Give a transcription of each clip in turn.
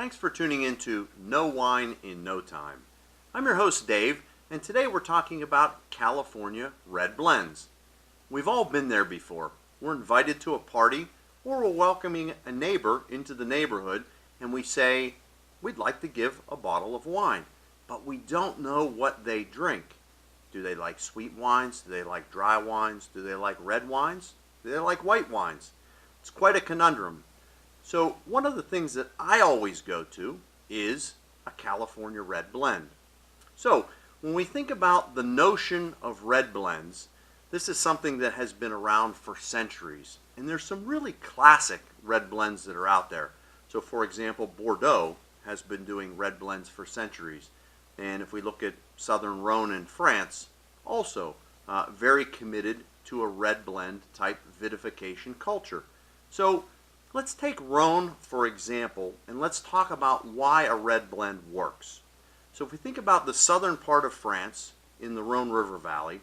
Thanks for tuning in to Know Wine in No Time. I'm your host Dave, and today we're talking about California red blends. We've all been there before. We're invited to a party, or we're welcoming a neighbor into the neighborhood, and we say, we'd like to give a bottle of wine, but we don't know what they drink. Do they like sweet wines? Do they like dry wines? Do they like red wines? Do they like white wines? It's quite a conundrum. So one of the things that I always go to is a California red blend. So when we think about the notion of red blends, this is something that has been around for centuries. And there's some really classic red blends that are out there. So for example, Bordeaux has been doing red blends for centuries. And if we look at Southern Rhone in France, also very committed to a red blend type vitification culture. So let's take Rhone, for example, and let's talk about why a red blend works. So if we think about the southern part of France in the Rhone River Valley,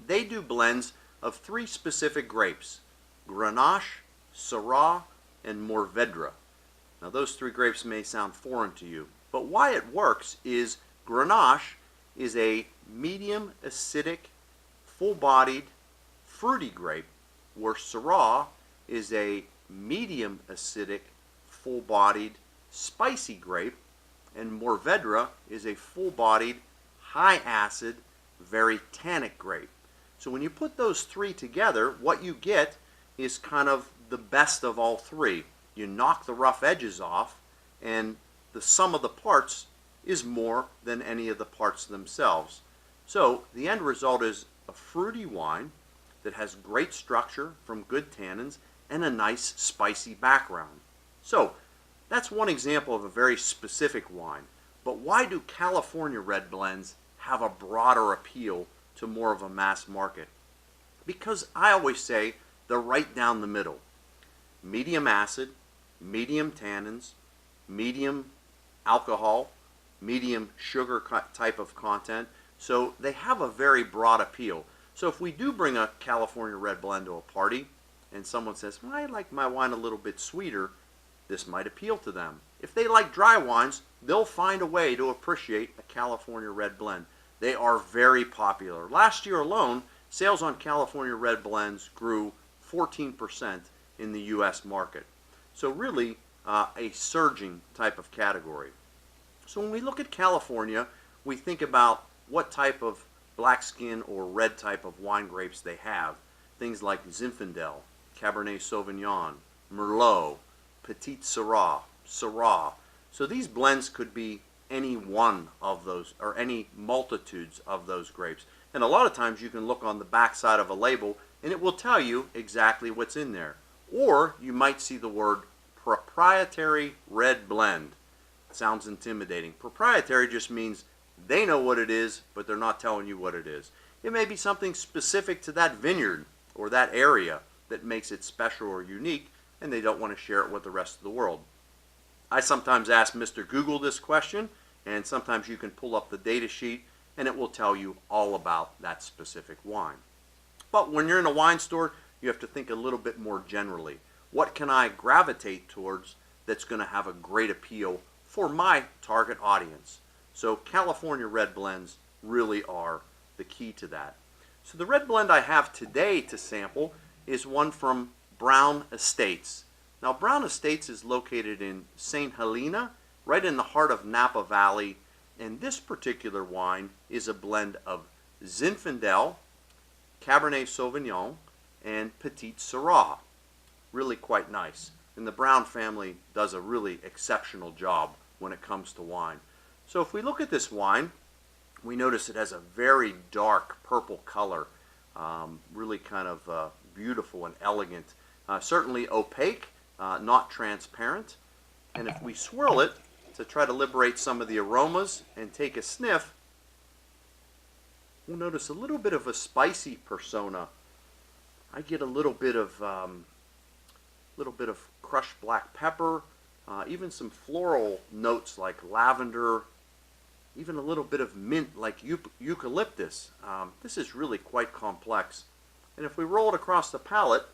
they do blends of three specific grapes: Grenache, Syrah, and Mourvèdre. Now those three grapes may sound foreign to you, but why it works is Grenache is a medium acidic, full-bodied, fruity grape, where Syrah is a medium acidic, full-bodied, spicy grape, and Mourvèdre is a full-bodied, high-acid, very tannic grape. So when you put those three together, what you get is kind of the best of all three. You knock the rough edges off, and the sum of the parts is more than any of the parts themselves. So the end result is a fruity wine that has great structure from good tannins and a nice spicy background. So that's one example of a very specific wine. But why do California red blends have a broader appeal to more of a mass market? Because I always say they're right down the middle. Medium acid, medium tannins, medium alcohol, medium sugar type of content. So they have a very broad appeal. So if we do bring a California red blend to a party, and someone says, well, I like my wine a little bit sweeter, this might appeal to them. If they like dry wines, they'll find a way to appreciate a California red blend. They are very popular. Last year alone, sales on California red blends grew 14% in the U.S. market. So really a surging type of category. So when we look at California, we think about what type of black skin or red type of wine grapes they have. Things like Zinfandel, Cabernet Sauvignon, Merlot, Petit Syrah, Syrah. So these blends could be any one of those, or any multitudes of those grapes. And a lot of times you can look on the back side of a label and it will tell you exactly what's in there. Or you might see the word proprietary red blend. It sounds intimidating. Proprietary just means they know what it is, but they're not telling you what it is. It may be something specific to that vineyard or that area that makes it special or unique, and they don't want to share it with the rest of the world. I sometimes ask Mr. Google this question, and sometimes you can pull up the data sheet and it will tell you all about that specific wine. But when you're in a wine store, you have to think a little bit more generally. What can I gravitate towards that's going to have a great appeal for my target audience? So California red blends really are the key to that. So the red blend I have today to sample is one from Brown Estates. Now Brown Estates is located in St. Helena, right in the heart of Napa Valley, and this particular wine is a blend of Zinfandel, Cabernet Sauvignon, and Petit Syrah. Really quite nice. And the Brown family does a really exceptional job when it comes to wine. So if we look at this wine, we notice it has a very dark purple color, really kind of beautiful and elegant. Certainly opaque, not transparent. And if we swirl it to try to liberate some of the aromas and take a sniff, we'll notice a little bit of a spicy persona. I get a little bit of crushed black pepper, even some floral notes like lavender, even a little bit of mint like eucalyptus. This is really quite complex. And if we roll it across the palate,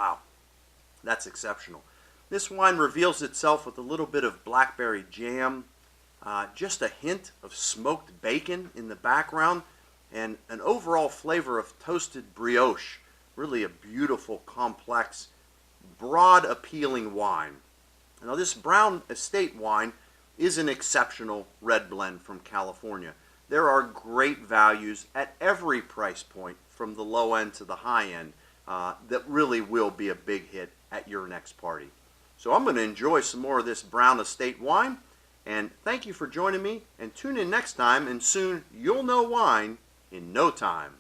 Wow, that's exceptional. This wine reveals itself with a little bit of blackberry jam, just a hint of smoked bacon in the background, and an overall flavor of toasted brioche. Really a beautiful, complex, broad appealing wine. Now this brown estate wine is an exceptional red blend from California. There are great values at every price point from the low end to the high end that really will be a big hit at your next party. So I'm going to enjoy some more of this brown estate wine, and thank you for joining me, and tune in next time, and soon you'll know wine in no time.